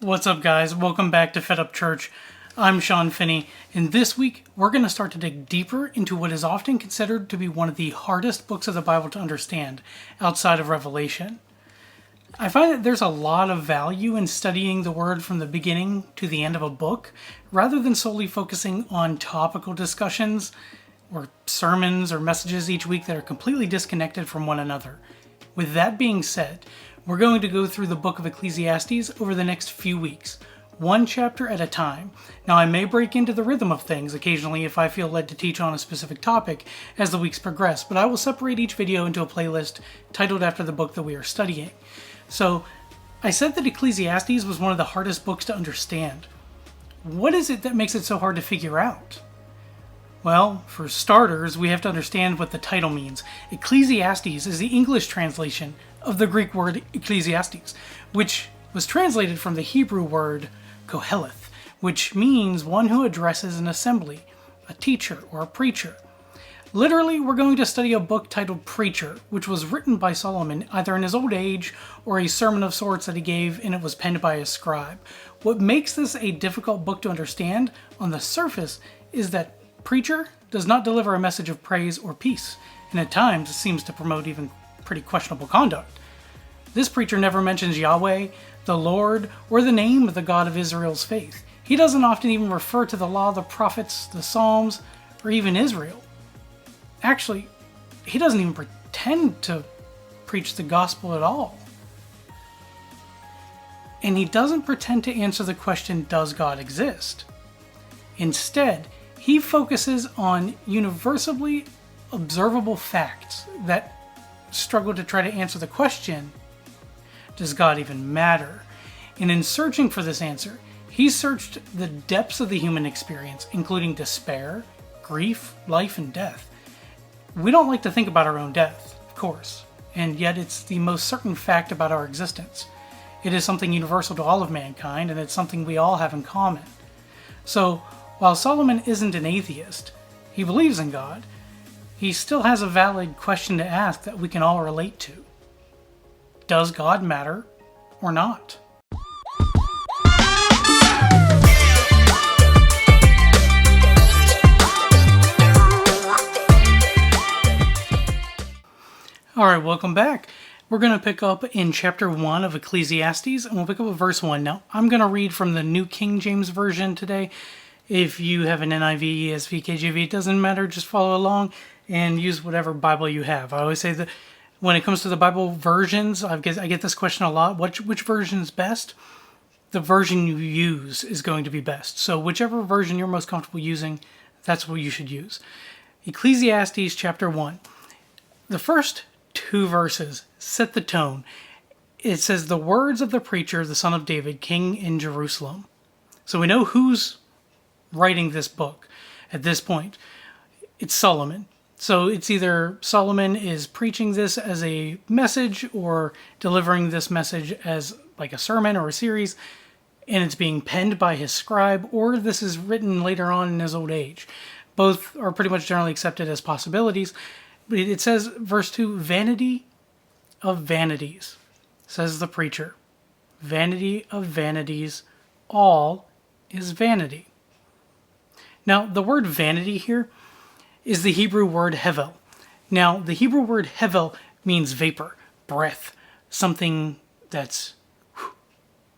What's up, guys? Welcome back to Fed Up Church. I'm Sean Finney, and this week we're going to start to dig deeper into what is often considered to be one of the hardest books of the Bible to understand outside of Revelation. I find that there's a lot of value in studying the Word from the beginning to the end of a book, rather than solely focusing on topical discussions or sermons or messages each week that are completely disconnected from one another. With that being said, we're going to go through the book of Ecclesiastes over the next few weeks, one chapter at a time. Now, I may break into the rhythm of things occasionally if I feel led to teach on a specific topic as the weeks progress, but I will separate each video into a playlist titled after the book that we are studying. So, I said that Ecclesiastes was one of the hardest books to understand. What is it that makes it so hard to figure out? Well, for starters, we have to understand what the title means. Ecclesiastes is the English translation of the Greek word Ecclesiastes, which was translated from the Hebrew word Koheleth, which means one who addresses an assembly, a teacher, or a preacher. Literally, we're going to study a book titled Preacher, which was written by Solomon either in his old age or a sermon of sorts that he gave, and it was penned by a scribe. What makes this a difficult book to understand on the surface is that Preacher does not deliver a message of praise or peace, and at times seems to promote even pretty questionable conduct. This preacher never mentions Yahweh, the Lord, or the name of the God of Israel's faith. He doesn't often even refer to the law, the prophets, the Psalms, or even Israel. Actually, he doesn't even pretend to preach the gospel at all. And he doesn't pretend to answer the question, does God exist? Instead, he focuses on universally observable facts that struggle to try to answer the question, does God even matter? And in searching for this answer, he searched the depths of the human experience, including despair, grief, life, and death. We don't like to think about our own death, of course, and yet it's the most certain fact about our existence. It is something universal to all of mankind, and it's something we all have in common. So, while Solomon isn't an atheist, he believes in God, he still has a valid question to ask that we can all relate to. Does God matter or not? Alright, welcome back. We're going to pick up in chapter 1 of Ecclesiastes, and we'll pick up with verse 1. Now, I'm going to read from the New King James Version today. If you have an NIV, ESV, KJV, it doesn't matter, just follow along and use whatever Bible you have. I always say that when it comes to the Bible versions, I get this question a lot, which version is best? The version you use is going to be best. So whichever version you're most comfortable using, that's what you should use. Ecclesiastes chapter 1. The first two verses set the tone. It says, the words of the preacher, the son of David, king in Jerusalem. So we know who's writing this book at this point. It's Solomon. So it's either Solomon is preaching this as a message or delivering this message as like a sermon or a series, and it's being penned by his scribe, or this is written later on in his old age. Both are pretty much generally accepted as possibilities. But it says, verse 2, vanity of vanities, says the preacher. Vanity of vanities, all is vanity. Now, the word vanity here is the Hebrew word hevel. Now, the Hebrew word hevel means vapor, breath, something that's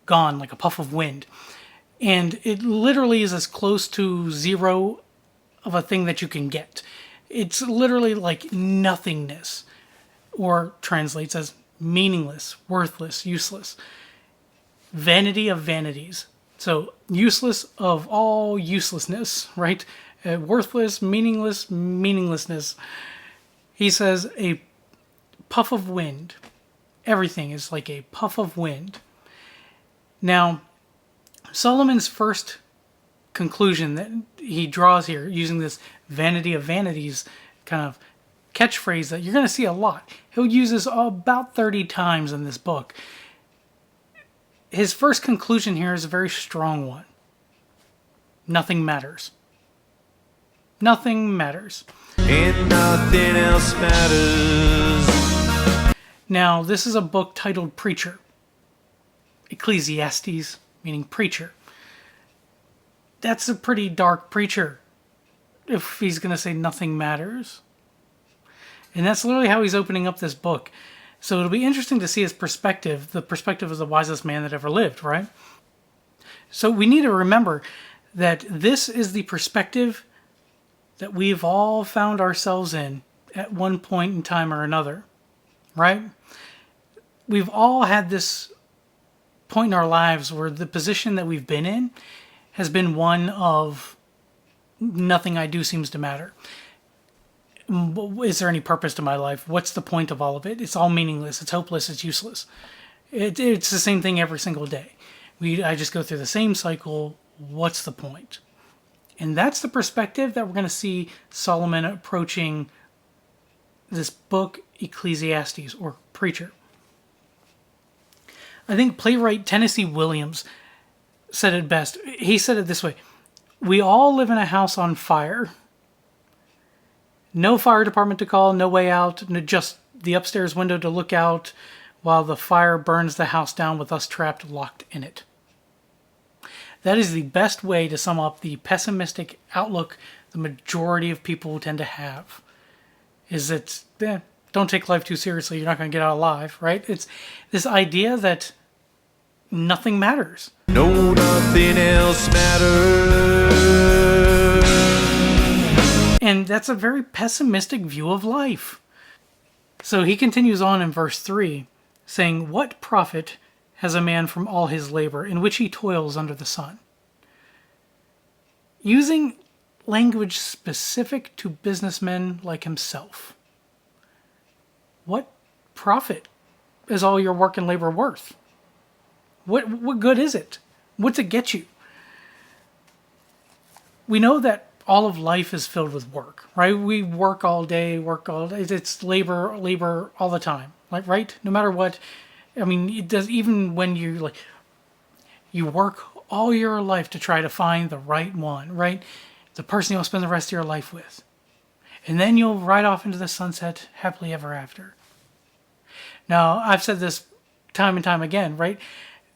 gone like a puff of wind. And it literally is as close to zero of a thing that you can get. It's literally like nothingness, or translates as meaningless, worthless, useless. Vanity of vanities. So, useless of all uselessness, right? Worthless, meaningless, meaninglessness. He says a puff of wind. Everything is like a puff of wind. Now, Solomon's first conclusion that he draws here, using this vanity of vanities kind of catchphrase that you're going to see a lot. He'll use this about 30 times in this book. His first conclusion here is a very strong one. Nothing matters. Nothing matters. And nothing else matters. Now, this is a book titled Preacher. Ecclesiastes meaning preacher. That's a pretty dark preacher if he's going to say nothing matters. And that's literally how he's opening up this book. So it'll be interesting to see his perspective, the perspective of the wisest man that ever lived, right? So we need to remember that this is the perspective that we've all found ourselves in at one point in time or another, right? We've all had this point in our lives where the position that we've been in has been one of nothing I do seems to matter. Is there any purpose to my life? What's the point of all of it? It's all meaningless. It's hopeless. It's useless. It's the same thing every single day. I just go through the same cycle. What's the point? And that's the perspective that we're going to see Solomon approaching this book, Ecclesiastes, or Preacher. I think playwright Tennessee Williams said it best. He said it this way: we all live in a house on fire. No fire department to call, no way out, just the upstairs window to look out while the fire burns the house down with us trapped, locked in it. That is the best way to sum up the pessimistic outlook the majority of people tend to have. Is that, don't take life too seriously, you're not going to get out alive, right? It's this idea that nothing matters. No, nothing else matters. And that's a very pessimistic view of life. So he continues on in verse 3, saying, "What profit has a man from all his labor in which he toils under the sun?" Using language specific to businessmen like himself. What profit is all your work and labor worth? What good is it? What's it get you? We know that all of life is filled with work, right? We work all day. It's labor all the time, like, right? No matter what. I mean, it does, even when you work all your life to try to find the right one, right? The person you'll spend the rest of your life with. And then you'll ride off into the sunset happily ever after. Now, I've said this time and time again, right?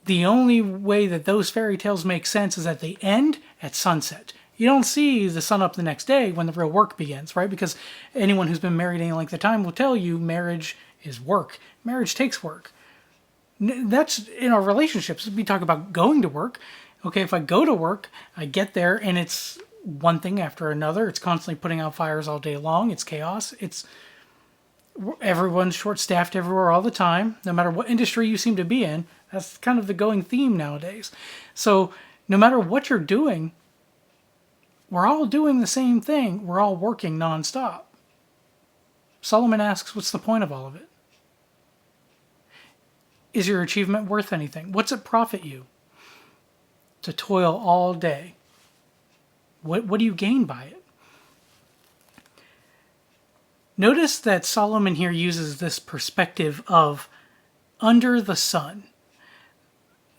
The only way that those fairy tales make sense is that they end at sunset. You don't see the sun up the next day when the real work begins, right? Because anyone who's been married any length of time will tell you marriage is work. Marriage takes work. That's in our relationships. We talk about going to work. Okay, if I go to work, I get there and it's one thing after another. It's constantly putting out fires all day long. It's chaos. Everyone's short-staffed everywhere all the time, no matter what industry you seem to be in. That's kind of the going theme nowadays. So no matter what you're doing, we're all doing the same thing. We're all working nonstop. Solomon asks, what's the point of all of it? Is your achievement worth anything? What's it profit you to toil all day? What do you gain by it? Notice that Solomon here uses this perspective of under the sun.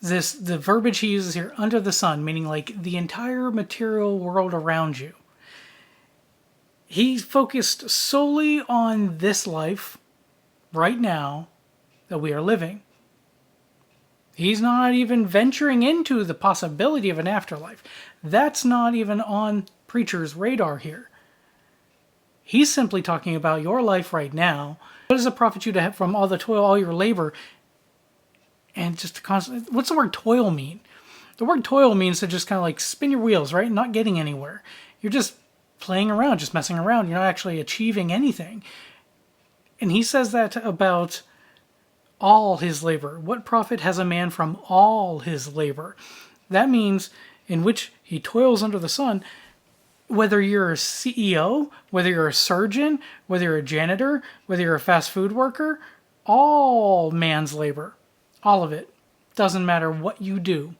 The verbiage he uses here, under the sun, meaning like the entire material world around you. He's focused solely on this life right now that we are living. He's not even venturing into the possibility of an afterlife. That's not even on Preacher's radar here. He's simply talking about your life right now. What does it profit you to have from all the toil, all your labor, and just constant? What's the word toil mean? The word toil means to just kind of like spin your wheels, right? Not getting anywhere. You're just playing around, just messing around. You're not actually achieving anything. And he says that about all his labor. What profit has a man from all his labor? That means in which he toils under the sun. Whether you're a CEO, whether you're a surgeon, whether you're a janitor, whether you're a fast food worker, all man's labor, all of it, doesn't matter what you do.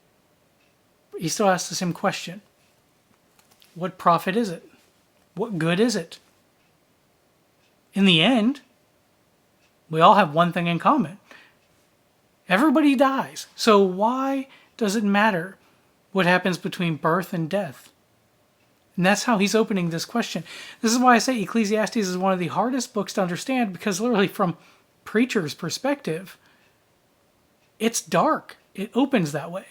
He still asks the same question. What profit is it? What good is it? In the end, we all have one thing in common. Everybody dies. So why does it matter what happens between birth and death? And that's how he's opening this question. This is why I say Ecclesiastes is one of the hardest books to understand, because literally from Preacher's perspective, it's dark. It opens that way.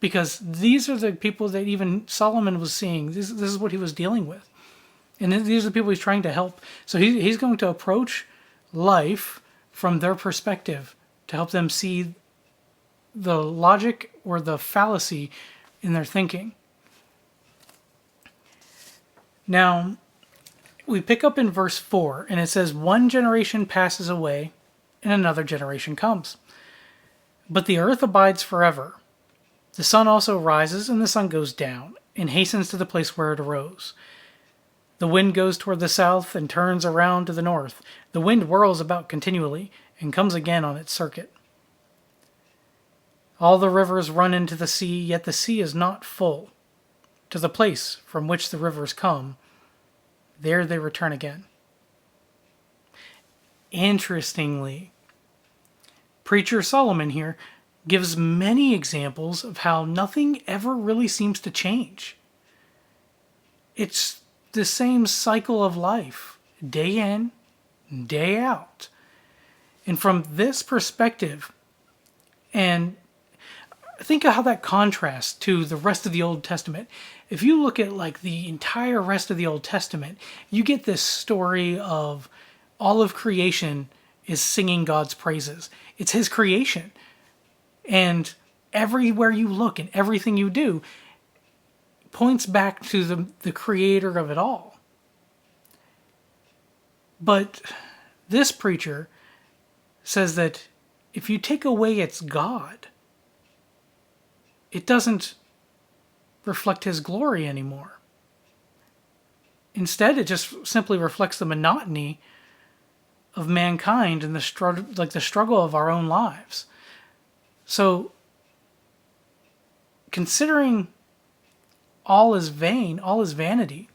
because these are the people that even Solomon was seeing. This is what he was dealing with. And these are the people he's trying to help. So he's going to approach life from their perspective to help them see the logic or the fallacy in their thinking. Now, we pick up in verse 4, and it says, "One generation passes away, and another generation comes. But the earth abides forever. The sun also rises, and the sun goes down, and hastens to the place where it arose. The wind goes toward the south and turns around to the north. The wind whirls about continually and comes again on its circuit. All the rivers run into the sea, yet the sea is not full. To the place from which the rivers come, there they return again." Interestingly, Preacher Solomon here gives many examples of how nothing ever really seems to change. It's the same cycle of life, day in, day out. And from this perspective, and think of how that contrasts to the rest of the Old Testament. If you look at like the entire rest of the Old Testament, you get this story of all of creation is singing God's praises. It's his creation. And everywhere you look and everything you do points back to the creator of it all. But this preacher says that if you take away its God, it doesn't reflect his glory anymore. Instead, it just simply reflects the monotony of mankind and the struggle of our own lives. So, considering all is vain, all is vanity,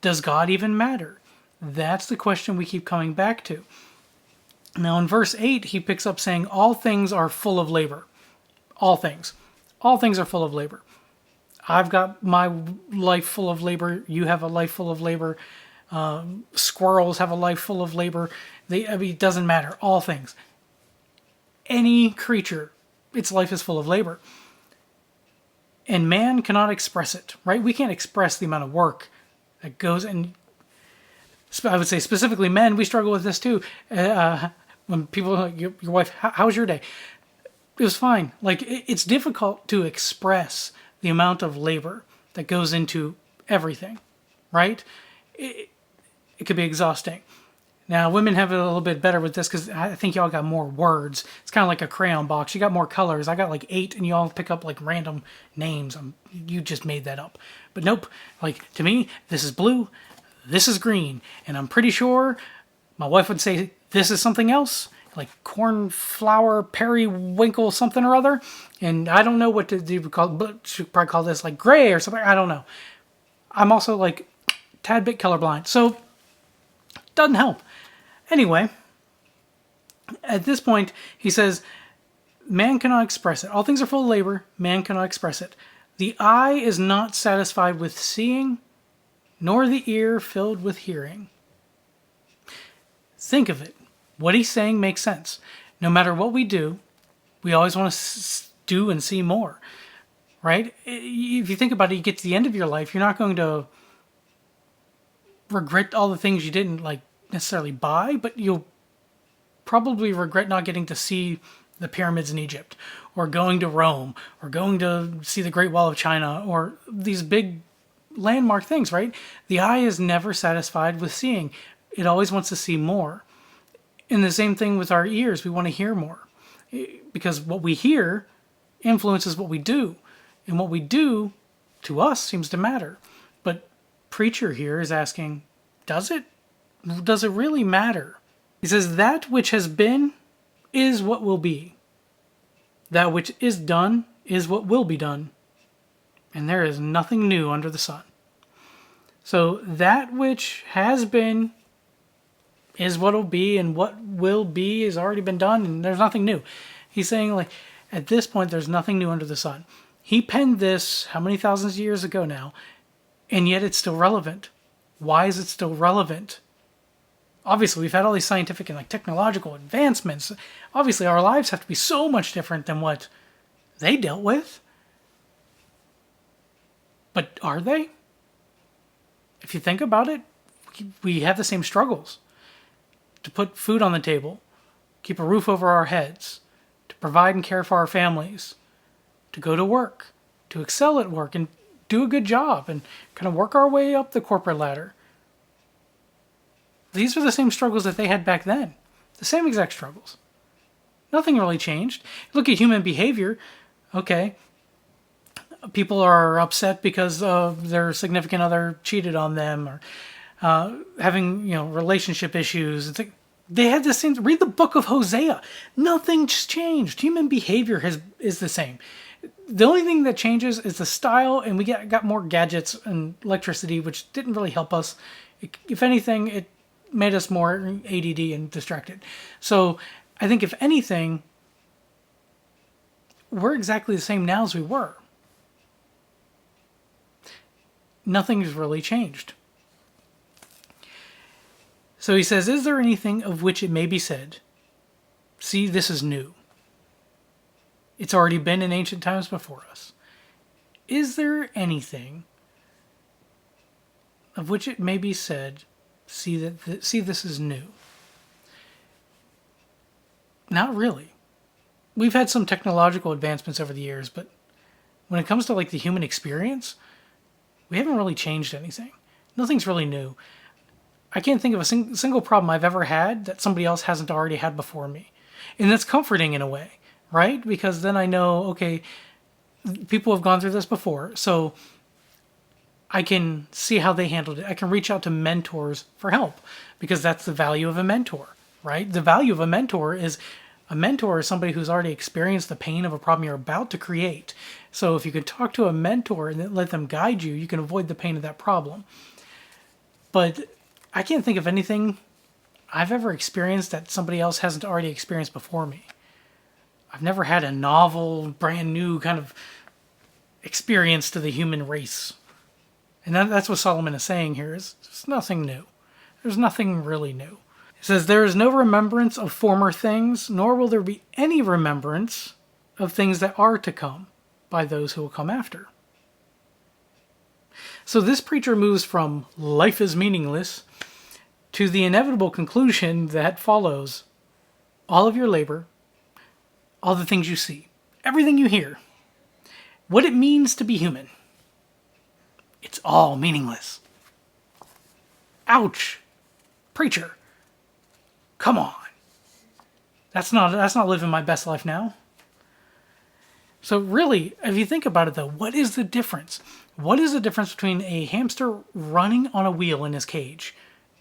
does God even matter? That's the question we keep coming back to. Now, in verse 8, he picks up saying, "All things are full of labor." All things. All things are full of labor. I've got my life full of labor. You have a life full of labor. Squirrels have a life full of labor. It doesn't matter. All things. Any creature, its life is full of labor. And man cannot express it, right? We can't express the amount of work that goes, and I would say specifically men, we struggle with this too. When people are like, your wife, how was your day? It was fine. Like, it's difficult to express the amount of labor that goes into everything, right? It could be exhausting. Now, women have it a little bit better with this because I think y'all got more words. It's kind of like a crayon box. You got more colors. I got like 8, and y'all pick up like random names. You just made that up. But nope. Like, to me, this is blue, this is green, and I'm pretty sure my wife would say this is something else, like cornflower, periwinkle, something or other. And I don't know what to call, but she'd probably call this like gray or something. I don't know. I'm also like tad bit colorblind, so doesn't help. Anyway, at this point, he says, man cannot express it. All things are full of labor. Man cannot express it. The eye is not satisfied with seeing, nor the ear filled with hearing. Think of it. What he's saying makes sense. No matter what we do, we always want to do and see more, right? If you think about it, you get to the end of your life, you're not going to regret all the things you didn't like necessarily buy, but you'll probably regret not getting to see the pyramids in Egypt, or going to Rome, or going to see the Great Wall of China, or these big landmark things, right? The eye is never satisfied with seeing. It always wants to see more. And the same thing with our ears. We want to hear more. Because what we hear influences what we do. And what we do, to us, seems to matter. But preacher here is asking, does it? Does it really matter? He says, that which has been is what will be. That which is done is what will be done. And there is nothing new under the sun. So that which has been is what will be, and what will be has already been done, and there's nothing new. He's saying, like, at this point, there's nothing new under the sun. He penned this how many thousands of years ago now, and yet it's still relevant. Why is it still relevant? Obviously, we've had all these scientific and like technological advancements. Obviously, our lives have to be so much different than what they dealt with. But are they? If you think about it, we have the same struggles. To put food on the table, keep a roof over our heads, to provide and care for our families, to go to work, to excel at work and do a good job and kind of work our way up the corporate ladder. These are the same struggles that they had back then. The same exact struggles. Nothing really changed. Look at human behavior. Okay. People are upset because their significant other cheated on them or having, relationship issues. It's like they had the same. Read the book of Hosea. Nothing's changed. Human behavior is the same. The only thing that changes is the style, and we got more gadgets and electricity, which didn't really help us. If anything, it made us more ADD and distracted. So I think if anything, we're exactly the same now as we were. Nothing's really changed. So he says, is there anything of which it may be said, see, this is new? It's already been in ancient times before us. Is there anything of which it may be said, see, this is new? Not really. We've had some technological advancements over the years, but when it comes to the human experience, we haven't really changed anything. Nothing's really new. I can't think of a single problem I've ever had that somebody else hasn't already had before me. And that's comforting in a way, right? Because then I know, okay, people have gone through this before, so I can see how they handled it. I can reach out to mentors for help because that's the value of a mentor, right? The value of a mentor is somebody who's already experienced the pain of a problem you're about to create. So if you can talk to a mentor and then let them guide you, you can avoid the pain of that problem. But I can't think of anything I've ever experienced that somebody else hasn't already experienced before me. I've never had a novel, brand new kind of experience to the human race. And that's what Solomon is saying here, is there's nothing new. There's nothing really new. It says, there is no remembrance of former things, nor will there be any remembrance of things that are to come by those who will come after. So this preacher moves from life is meaningless to the inevitable conclusion that follows all of your labor, all the things you see, everything you hear, what it means to be human. It's all meaningless. Ouch. Preacher. Come on. That's not living my best life now. So really, if you think about it though, what is the difference? What is the difference between a hamster running on a wheel in his cage,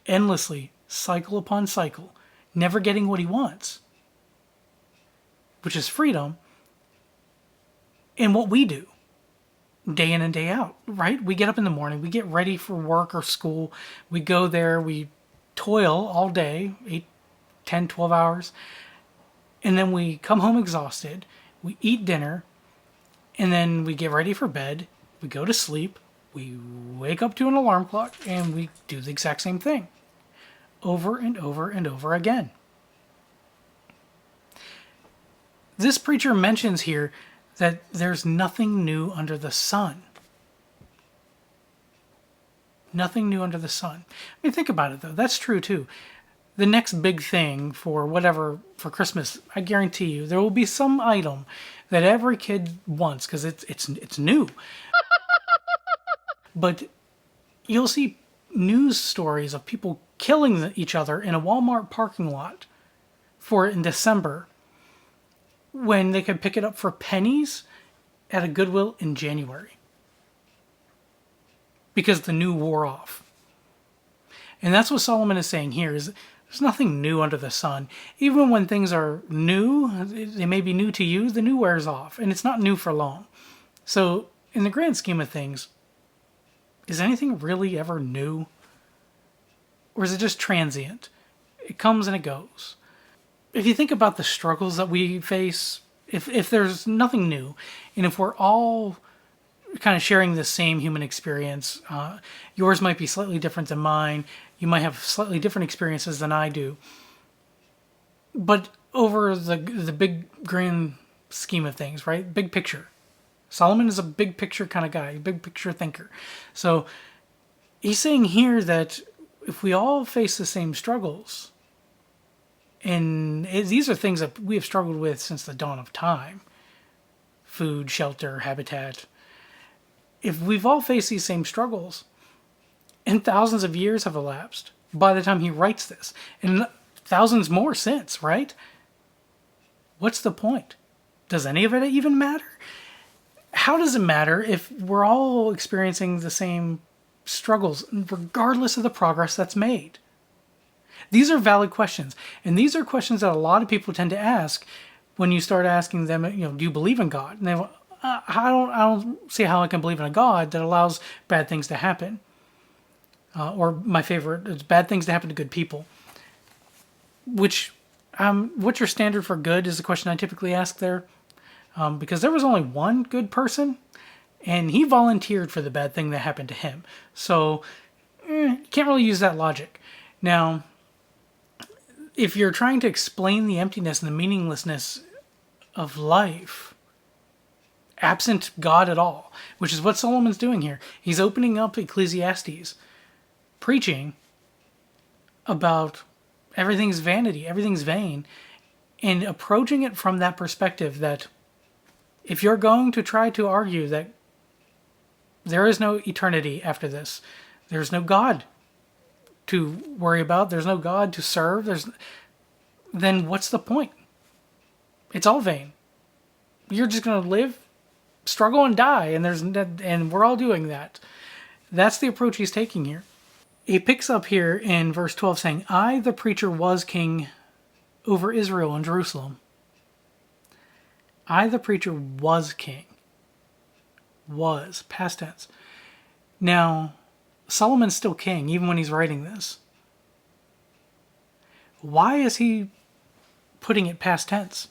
endlessly, cycle upon cycle, never getting what he wants, which is freedom, and what we do day in and day out, right? We get up in the morning, we get ready for work or school, we go there, we toil all day, 8, 10, 12 hours, and then we come home exhausted, we eat dinner, and then we get ready for bed, we go to sleep, we wake up to an alarm clock, and we do the exact same thing over and over and over again. This preacher mentions here that there's nothing new under the sun. Nothing new under the sun. I mean, think about it, though. That's true, too. The next big thing for Christmas, I guarantee you, there will be some item that every kid wants because it's new. But you'll see news stories of people killing each other in a Walmart parking lot for it in December, when they could pick it up for pennies at a Goodwill in January. Because the new wore off. And that's what Solomon is saying here, is there's nothing new under the sun. Even when things are new, they may be new to you, the new wears off. And it's not new for long. So, in the grand scheme of things, is anything really ever new? Or is it just transient? It comes and it goes. If you think about the struggles that we face, if there's nothing new, and if we're all kind of sharing the same human experience, yours might be slightly different than mine, you might have slightly different experiences than I do, but over the big grand scheme of things, right? Big picture. Solomon is a big picture kind of guy, a big picture thinker. So he's saying here that if we all face the same struggles, and these are things that we have struggled with since the dawn of time, food, shelter, habitat. If we've all faced these same struggles, and thousands of years have elapsed by the time he writes this, and thousands more since, right? What's the point? Does any of it even matter? How does it matter if we're all experiencing the same struggles, regardless of the progress that's made? These are valid questions, and these are questions that a lot of people tend to ask when you start asking them, do you believe in God? And they go, I don't see how I can believe in a God that allows bad things to happen. Or my favorite, it's bad things to happen to good people. What's your standard for good is the question I typically ask there. Because there was only one good person, and he volunteered for the bad thing that happened to him. So, you can't really use that logic. Now, if you're trying to explain the emptiness and the meaninglessness of life, absent God at all, which is what Solomon's doing here. He's opening up Ecclesiastes, preaching about everything's vanity, everything's vain, and approaching it from that perspective that if you're going to try to argue that there is no eternity after this, there's no God to worry about, there's no God to serve, then what's the point? It's all vain. You're just going to live, struggle, and die, and we're all doing that. That's the approach he's taking here. He picks up here in verse 12 saying, I, the preacher, was king over Israel and Jerusalem. I, the preacher, was king. Was, past tense. Now, Solomon's still king, even when he's writing this. Why is he putting it past tense?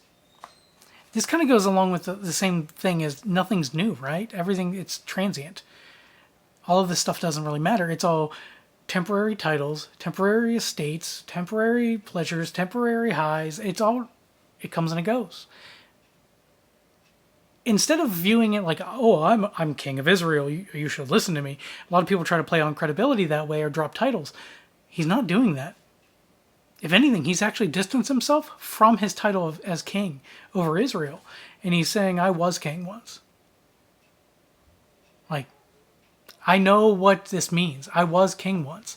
This kind of goes along with the same thing as nothing's new, right? Everything, it's transient. All of this stuff doesn't really matter. It's all temporary titles, temporary estates, temporary pleasures, temporary highs. It comes and it goes. Instead of viewing it like, oh, I'm king of Israel, you should listen to me. A lot of people try to play on credibility that way or drop titles. He's not doing that. If anything, he's actually distanced himself from his title as king over Israel. And he's saying, I was king once. Like, I know what this means. I was king once.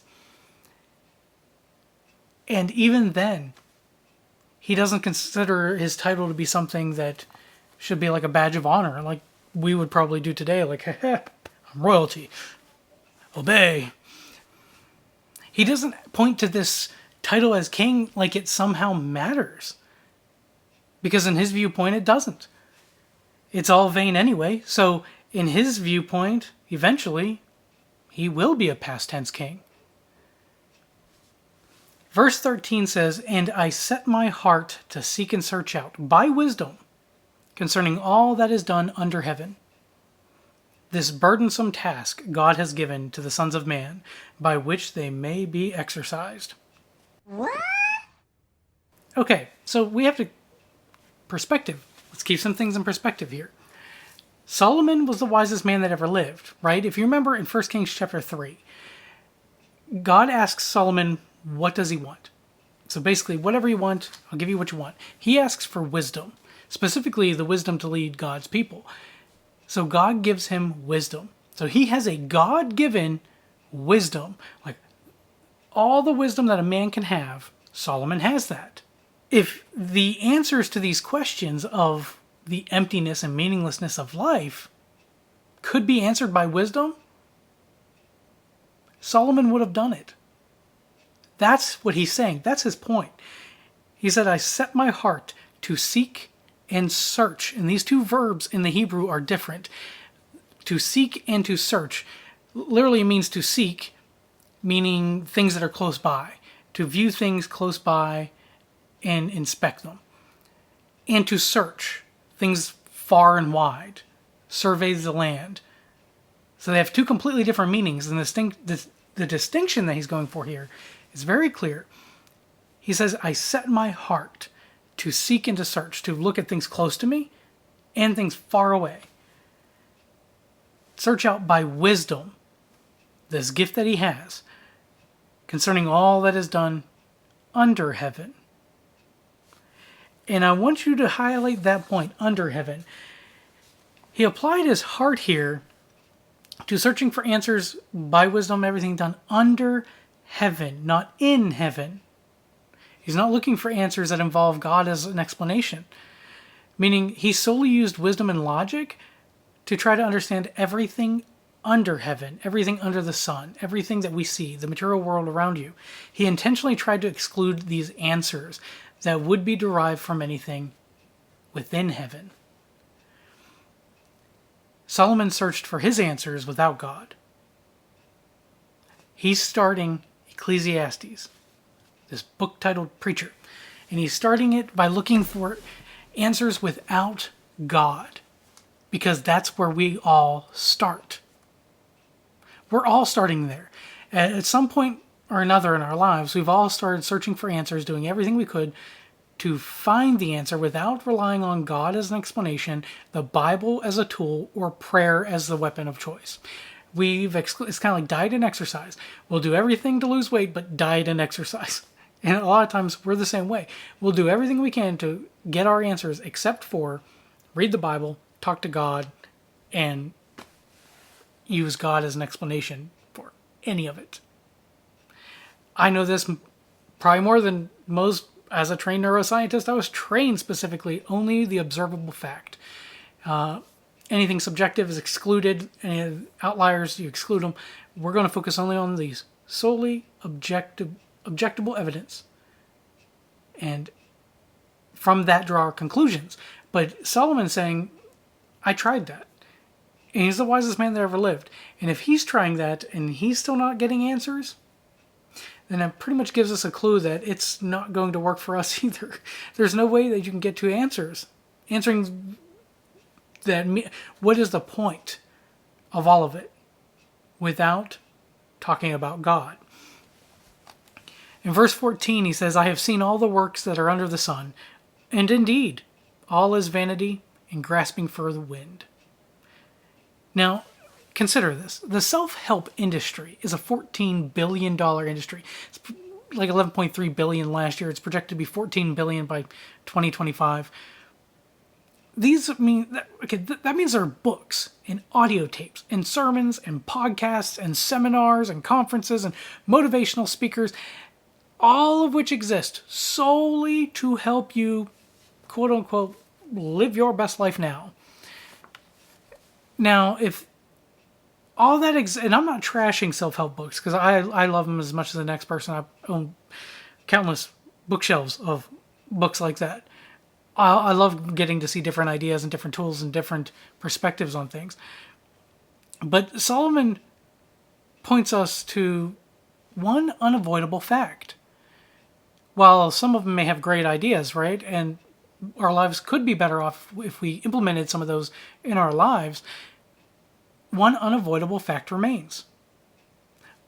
And even then, he doesn't consider his title to be something that should be like a badge of honor, like we would probably do today, like, I'm royalty. Obey. He doesn't point to this title as king like it somehow matters. Because in his viewpoint, it doesn't. It's all vain anyway, so in his viewpoint, eventually, he will be a past tense king. Verse 13 says, And I set my heart to seek and search out, by wisdom, concerning all that is done under heaven, this burdensome task God has given to the sons of man, by which they may be exercised. What? Okay, so we have to perspective. Let's keep some things in perspective here. Solomon was the wisest man that ever lived, right? If you remember in 1 Kings chapter 3, God asks Solomon, what does he want? So basically, whatever you want, I'll give you what you want. He asks for wisdom, specifically the wisdom to lead God's people. So God gives him wisdom. So he has a God-given wisdom. Like all the wisdom that a man can have, Solomon has that. If the answers to these questions of the emptiness and meaninglessness of life could be answered by wisdom, Solomon would have done it. That's what he's saying. That's his point. He said, I set my heart to seek and search. And these two verbs in the Hebrew are different. To seek and to search literally means to seek, meaning things that are close by. To view things close by and inspect them. And to search things far and wide. Survey the land. So they have two completely different meanings. And the distinction that he's going for here is very clear. He says, I set my heart to seek and to search, to look at things close to me and things far away. Search out by wisdom this gift that he has concerning all that is done under heaven. And I want you to highlight that point, under heaven. He applied his heart here to searching for answers by wisdom, everything done under heaven, not in heaven. He's not looking for answers that involve God as an explanation. Meaning he solely used wisdom and logic to try to understand everything under heaven, everything under the sun, everything that we see, the material world around you. He intentionally tried to exclude these answers that would be derived from anything within heaven. Solomon searched for his answers without God. He's starting Ecclesiastes, this book titled Preacher, and he's starting it by looking for answers without God, because that's where we all start. We're all starting there. At some point or another in our lives, we've all started searching for answers, doing everything we could to find the answer without relying on God as an explanation, the Bible as a tool, or prayer as the weapon of choice. It's kind of like diet and exercise. We'll do everything to lose weight, but diet and exercise. And a lot of times we're the same way. We'll do everything we can to get our answers except for read the Bible, talk to God, and use God as an explanation for any of it. I know this probably more than most. As a trained neuroscientist, I was trained specifically only the observable fact. Anything subjective is excluded. Any outliers, you exclude them. We're going to focus only on these solely objectable evidence. And from that draw our conclusions. But Solomon's saying, I tried that. And he's the wisest man that ever lived. And if he's trying that and he's still not getting answers, then that pretty much gives us a clue that it's not going to work for us either. There's no way that you can get to answers. Answering that, what is the point of all of it without talking about God? In verse 14, he says, I have seen all the works that are under the sun, and indeed, all is vanity and grasping for the wind. Now, consider this. The self-help industry is a $14 billion industry. It's like $11.3 billion last year. It's projected to be $14 billion by 2025. That means there are books and audio tapes and sermons and podcasts and seminars and conferences and motivational speakers, all of which exist solely to help you, quote unquote, live your best life now. Now, if all that and I'm not trashing self-help books because I love them as much as the next person. I own countless bookshelves of books like that. I love getting to see different ideas and different tools and different perspectives on things. But Solomon points us to one unavoidable fact. While some of them may have great ideas, right? And our lives could be better off if we implemented some of those in our lives, one unavoidable fact remains.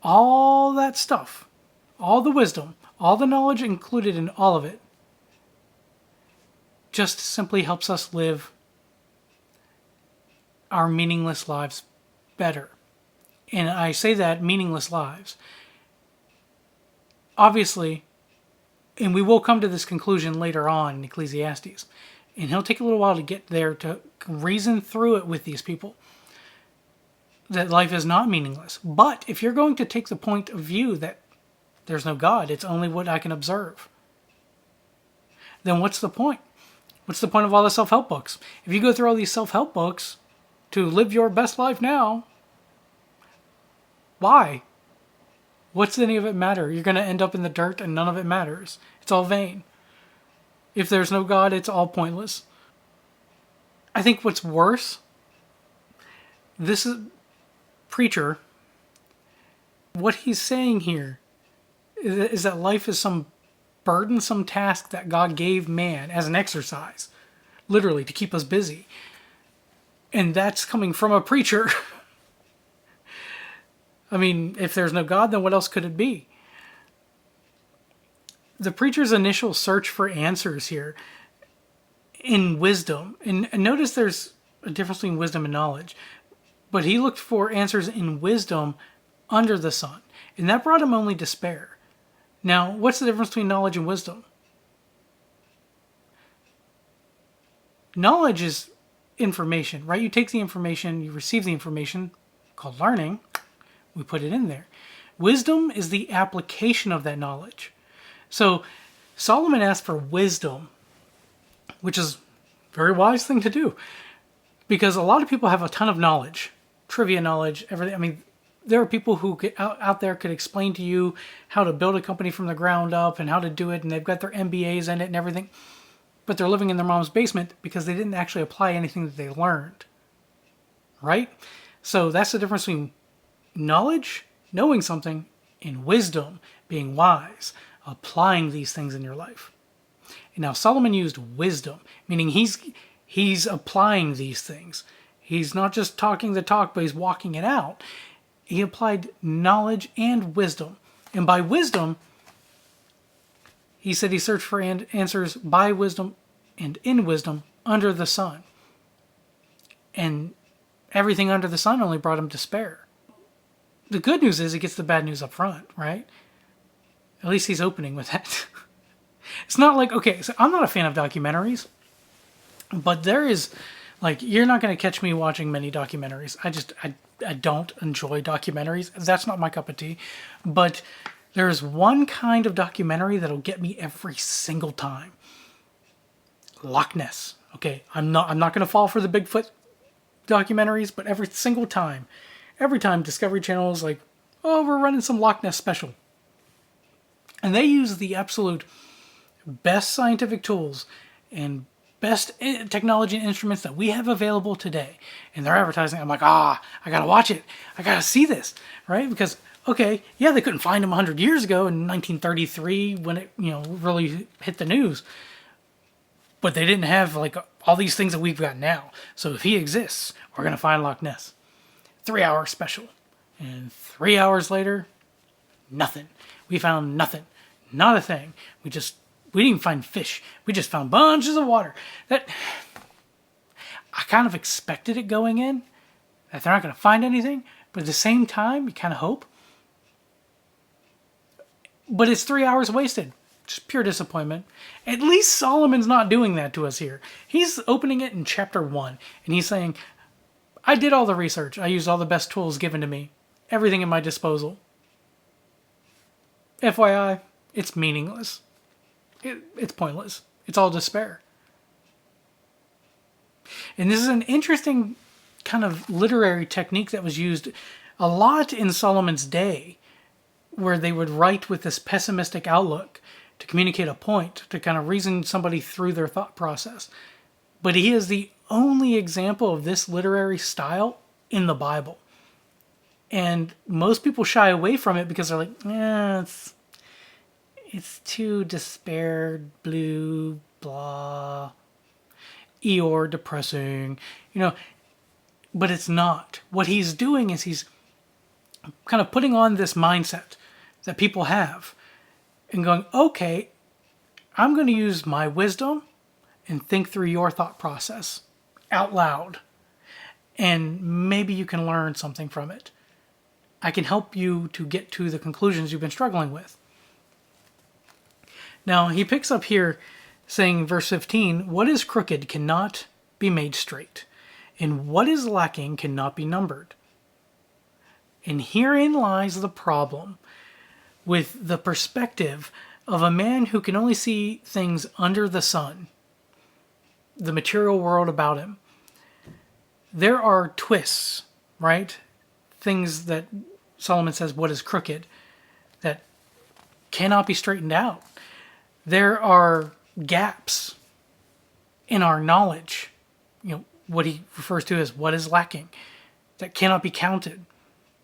All that stuff, all the wisdom, all the knowledge included in all of it, just simply helps us live our meaningless lives better. And I say that, meaningless lives. Obviously, and we will come to this conclusion later on in Ecclesiastes, and he'll take a little while to get there to reason through it with these people, that life is not meaningless. But if you're going to take the point of view that there's no God, it's only what I can observe, then what's the point? What's the point of all the self-help books? If you go through all these self-help books to live your best life now, why? What's any of it matter? You're going to end up in the dirt and none of it matters. It's all vain. If there's no God, it's all pointless. I think what's worse, this is preacher, what he's saying here is that life is some burdensome task that God gave man as an exercise, literally, to keep us busy. And that's coming from a preacher. I mean, if there's no God, then what else could it be? The preacher's initial search for answers here, in wisdom. And notice there's a difference between wisdom and knowledge. But he looked for answers in wisdom under the sun. And that brought him only despair. Now, what's the difference between knowledge and wisdom? Knowledge is information, right? You take the information, you receive the information, called learning, we put it in there. Wisdom is the application of that knowledge. So Solomon asked for wisdom, which is a very wise thing to do, because a lot of people have a ton of knowledge, trivia knowledge, everything. I mean, there are people who out there could explain to you how to build a company from the ground up and how to do it, and they've got their MBAs in it and everything, but they're living in their mom's basement because they didn't actually apply anything that they learned, right? So that's the difference between knowledge, knowing something, and wisdom, being wise, applying these things in your life. And now Solomon used wisdom, meaning he's applying these things. He's not just talking the talk, but he's walking it out. He applied knowledge and wisdom. And by wisdom, he said he searched for answers by wisdom and in wisdom under the sun. And everything under the sun only brought him despair. The good news is he gets the bad news up front, right? At least he's opening with that. It's not like, okay, so I'm not a fan of documentaries, but there is, like, you're not going to catch me watching many documentaries. I don't enjoy documentaries. That's not my cup of tea. But there's one kind of documentary that'll get me every single time. Loch Ness. Okay, I'm not going to fall for the Bigfoot documentaries, but every time Discovery Channel is like, oh, we're running some Loch Ness special. And they use the absolute best scientific tools and best technology and instruments that we have available today. And they're advertising. I'm like, I got to watch it. I got to see this, right? Because, okay, yeah, they couldn't find him 100 years ago in 1933 when it, really hit the news. But they didn't have, like, all these things that we've got now. So if he exists, we're going to find Loch Ness. 3-hour special. And 3 hours later, nothing. We found nothing. Not a thing. We didn't even find fish. We just found bunches of water. That I kind of expected it going in, that they're not going to find anything, but at the same time, you kind of hope. But it's 3 hours wasted. Just pure disappointment. At least Solomon's not doing that to us here. He's opening it in chapter 1, and he's saying, I did all the research. I used all the best tools given to me. Everything at my disposal. FYI, it's meaningless. It's pointless. It's all despair. And this is an interesting kind of literary technique that was used a lot in Solomon's day, where they would write with this pessimistic outlook to communicate a point, to kind of reason somebody through their thought process. But he is the only example of this literary style in the Bible. And most people shy away from it because they're like, it's too despaired, blue, blah, Eeyore, depressing, but it's not. What he's doing is he's kind of putting on this mindset that people have and going, okay, I'm going to use my wisdom and think through your thought process out loud. And maybe you can learn something from it. I can help you to get to the conclusions you've been struggling with. Now, he picks up here saying, verse 15, what is crooked cannot be made straight, and what is lacking cannot be numbered. And herein lies the problem with the perspective of a man who can only see things under the sun, the material world about him. There are twists, right? Things that Solomon says, what is crooked, that cannot be straightened out. There are gaps in our knowledge, what he refers to as what is lacking, that cannot be counted.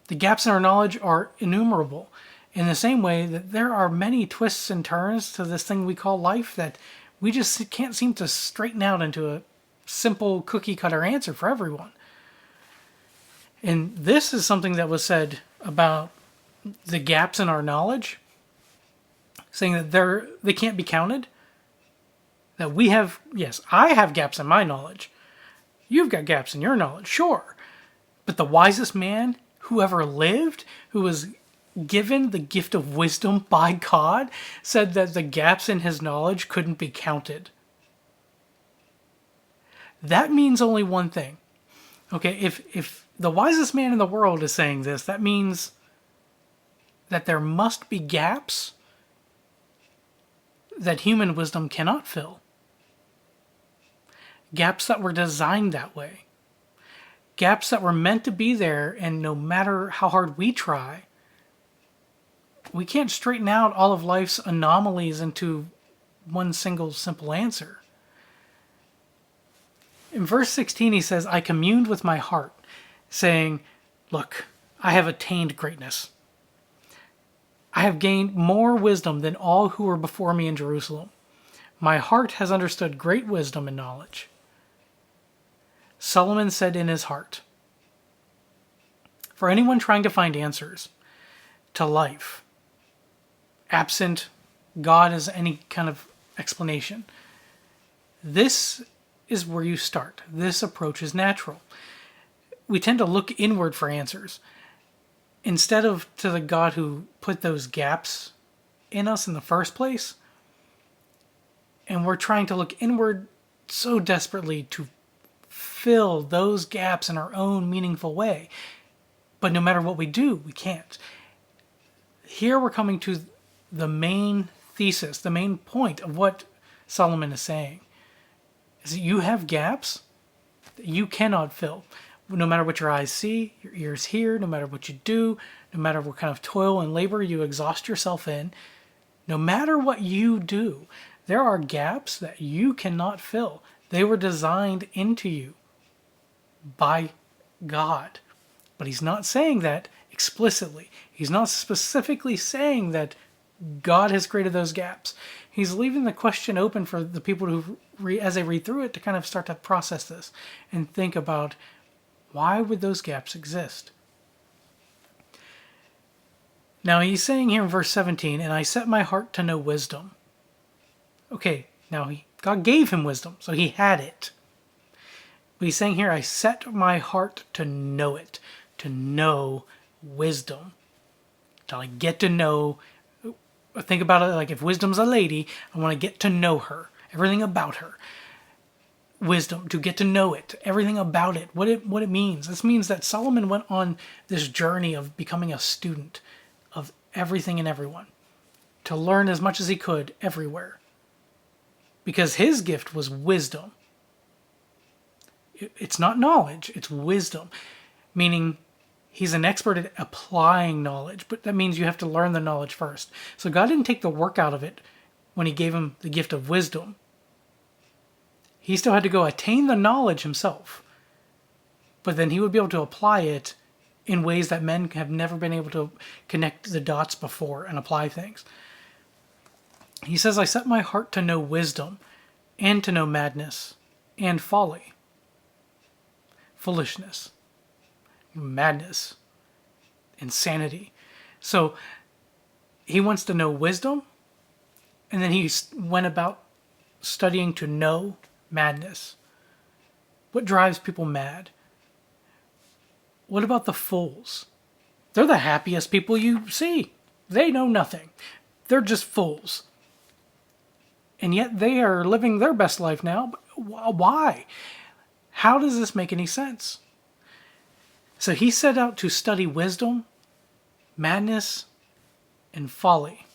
The gaps in our knowledge are innumerable. In the same way that there are many twists and turns to this thing we call life that we just can't seem to straighten out into a simple cookie cutter answer for everyone. And this is something that was said about the gaps in our knowledge, saying that they can't be counted. That we have, yes, I have gaps in my knowledge. You've got gaps in your knowledge, sure. But the wisest man who ever lived, who was given the gift of wisdom by God, said that the gaps in his knowledge couldn't be counted. That means only one thing. Okay, if the wisest man in the world is saying this, that means that there must be gaps that human wisdom cannot fill. Gaps that were designed that way. Gaps that were meant to be there, and no matter how hard we try, we can't straighten out all of life's anomalies into one single simple answer. In verse 16 he says, I communed with my heart, saying, look, I have attained greatness. I have gained more wisdom than all who were before me in Jerusalem. My heart has understood great wisdom and knowledge. Solomon said in his heart, for anyone trying to find answers to life, absent God as any kind of explanation, this is where you start. This approach is natural. We tend to look inward for answers instead of to the God who put those gaps in us in the first place. And we're trying to look inward so desperately to fill those gaps in our own meaningful way. But no matter what we do, we can't. Here we're coming to the main thesis, the main point of what Solomon is saying. Is that you have gaps that you cannot fill. No matter what your eyes see, your ears hear, no matter what you do, no matter what kind of toil and labor you exhaust yourself in, no matter what you do, there are gaps that you cannot fill. They were designed into you by God. But he's not saying that explicitly. He's not specifically saying that God has created those gaps. He's leaving the question open for the people who, as they read through it, to kind of start to process this and think about why would those gaps exist. Now he's saying here in verse 17, and I set my heart to know wisdom. Okay, now God gave him wisdom, so he had it. But he's saying here, I set my heart to know it, to know wisdom, to like get to know. Think about it like if wisdom's a lady, I want to get to know her, everything about her. Wisdom, to get to know it, everything about it, what it means. This means that Solomon went on this journey of becoming a student of everything and everyone, to learn as much as he could everywhere. Because his gift was wisdom. It's not knowledge, it's wisdom. Meaning he's an expert at applying knowledge, but that means you have to learn the knowledge first. So God didn't take the work out of it when he gave him the gift of wisdom. He still had to go attain the knowledge himself. But then he would be able to apply it in ways that men have never been able to connect the dots before and apply things. He says, I set my heart to know wisdom and to know madness and folly, foolishness, madness, insanity. So he wants to know wisdom, and then he went about studying to know madness. What drives people mad? What about the fools? They're the happiest people you see. They know nothing. They're just fools. And yet they are living their best life now. Why? How does this make any sense? So he set out to study wisdom, madness, and folly.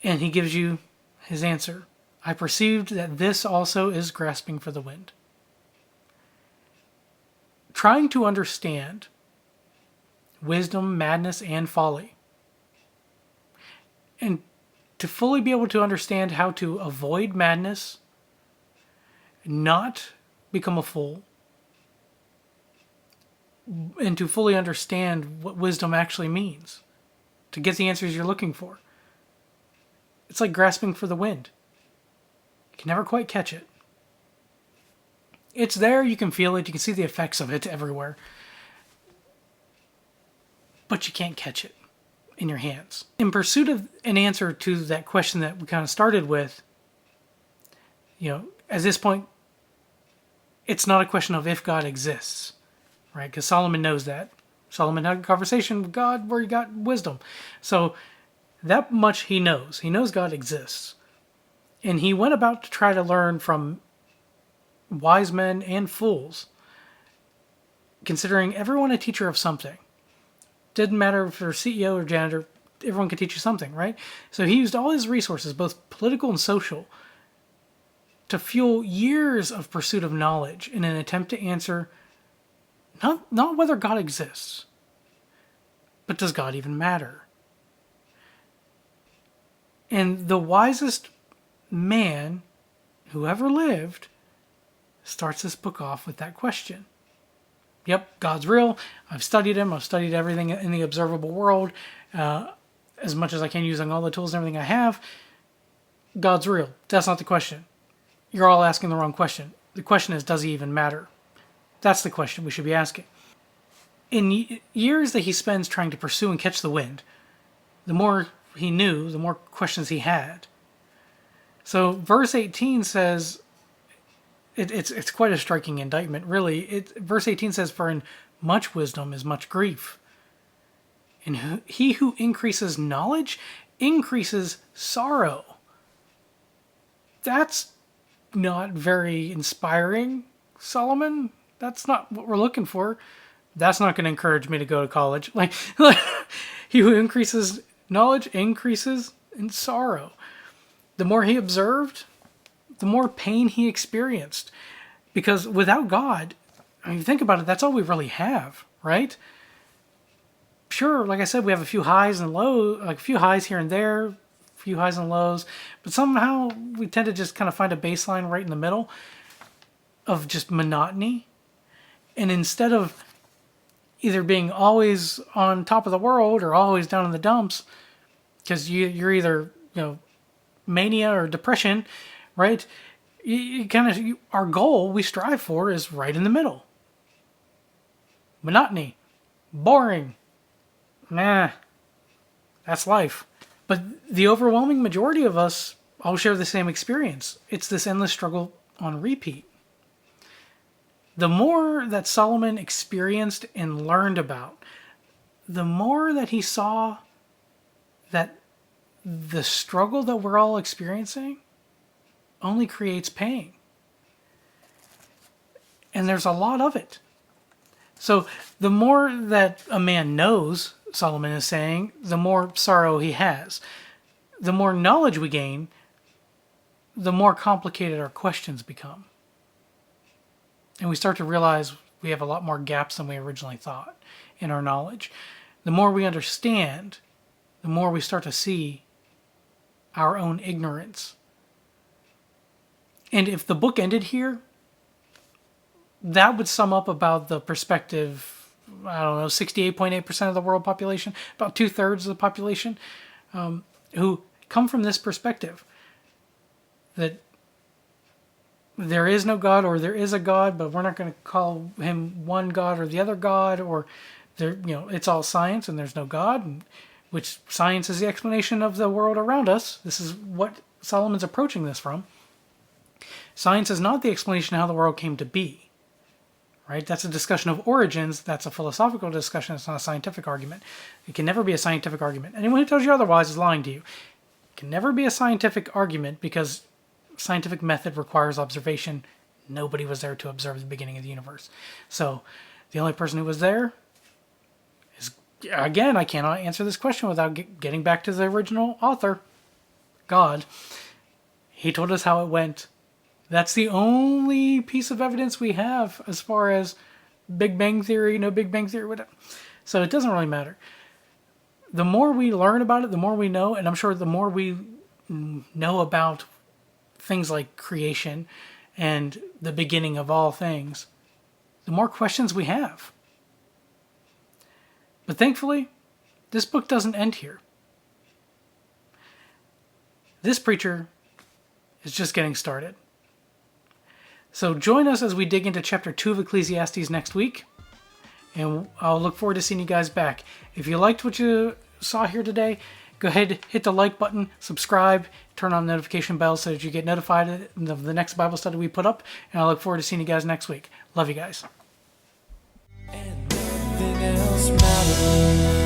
And he gives you his answer. I perceived that this also is grasping for the wind. Trying to understand wisdom, madness, and folly. And to fully be able to understand how to avoid madness, not become a fool, and to fully understand what wisdom actually means, to get the answers you're looking for. It's like grasping for the wind. You can never quite catch it. It's there, you can feel it, you can see the effects of it everywhere. But you can't catch it in your hands. In pursuit of an answer to that question that we kind of started with, At this point, it's not a question of if God exists, right? Because Solomon knows that. Solomon had a conversation with God where he got wisdom. So that much he knows. He knows God exists. And he went about to try to learn from wise men and fools, considering everyone a teacher of something. Didn't matter if you're CEO or janitor, everyone could teach you something, right? So he used all his resources, both political and social, to fuel years of pursuit of knowledge in an attempt to answer not whether God exists, but does God even matter? And the wisest man who ever lived starts this book off with that question. Yep, God's real. I've studied him. I've studied everything in the observable world as much as I can using all the tools and everything I have. God's real. That's not the question. You're all asking the wrong question. The question is, does he even matter? That's the question we should be asking. In years that he spends trying to pursue and catch the wind, the more he knew, the more questions he had. So verse 18 says, it's quite a striking indictment, really. Verse 18 says, "For in much wisdom is much grief. And he who increases knowledge increases sorrow." That's not very inspiring, Solomon. That's not what we're looking for. That's not going to encourage me to go to college. Like he who increases knowledge increases in sorrow. The more he observed, the more pain he experienced. Because without God, I mean, think about it, that's all we really have, right? Sure, like I said, we have a few highs and lows, like a few highs here and there, a few highs and lows, but somehow we tend to just kind of find a baseline right in the middle of just monotony. And instead of either being always on top of the world or always down in the dumps, because you're either, mania or depression, right? Our goal we strive for is right in the middle. Monotony, boring, that's life. But the overwhelming majority of us all share the same experience. It's this endless struggle on repeat. The more that Solomon experienced and learned about, the more that he saw that the struggle that we're all experiencing only creates pain. And there's a lot of it. So the more that a man knows, Solomon is saying, the more sorrow he has. The more knowledge we gain, the more complicated our questions become. And we start to realize we have a lot more gaps than we originally thought in our knowledge. The more we understand, the more we start to see our own ignorance. And if the book ended here, that would sum up about the perspective, 68.8% of the world population, about 2/3 of the population, who come from this perspective. That there is no God, or there is a God, but we're not going to call him one God or the other God, or it's all science and there's no God, which science is the explanation of the world around us. This is what Solomon's approaching this from. Science is not the explanation of how the world came to be, right? That's a discussion of origins. That's a philosophical discussion. It's not a scientific argument. It can never be a scientific argument. Anyone who tells you otherwise is lying to you. It can never be a scientific argument because scientific method requires observation. Nobody was there to observe the beginning of the universe. So the only person who was there is, again, I cannot answer this question without getting back to the original author, God. He told us how it went. That's the only piece of evidence we have as far as Big Bang Theory, no Big Bang Theory, whatever. So it doesn't really matter. The more we learn about it, the more we know, and I'm sure the more we know about things like creation and the beginning of all things, the more questions we have. But thankfully, this book doesn't end here. This preacher is just getting started. So join us as we dig into chapter 2 of Ecclesiastes next week, and I'll look forward to seeing you guys back. If you liked what you saw here today, Go ahead, hit the like button, subscribe, turn on the notification bell so that you get notified of the next Bible study we put up. And I look forward to seeing you guys next week. Love you guys. And nothing else matters.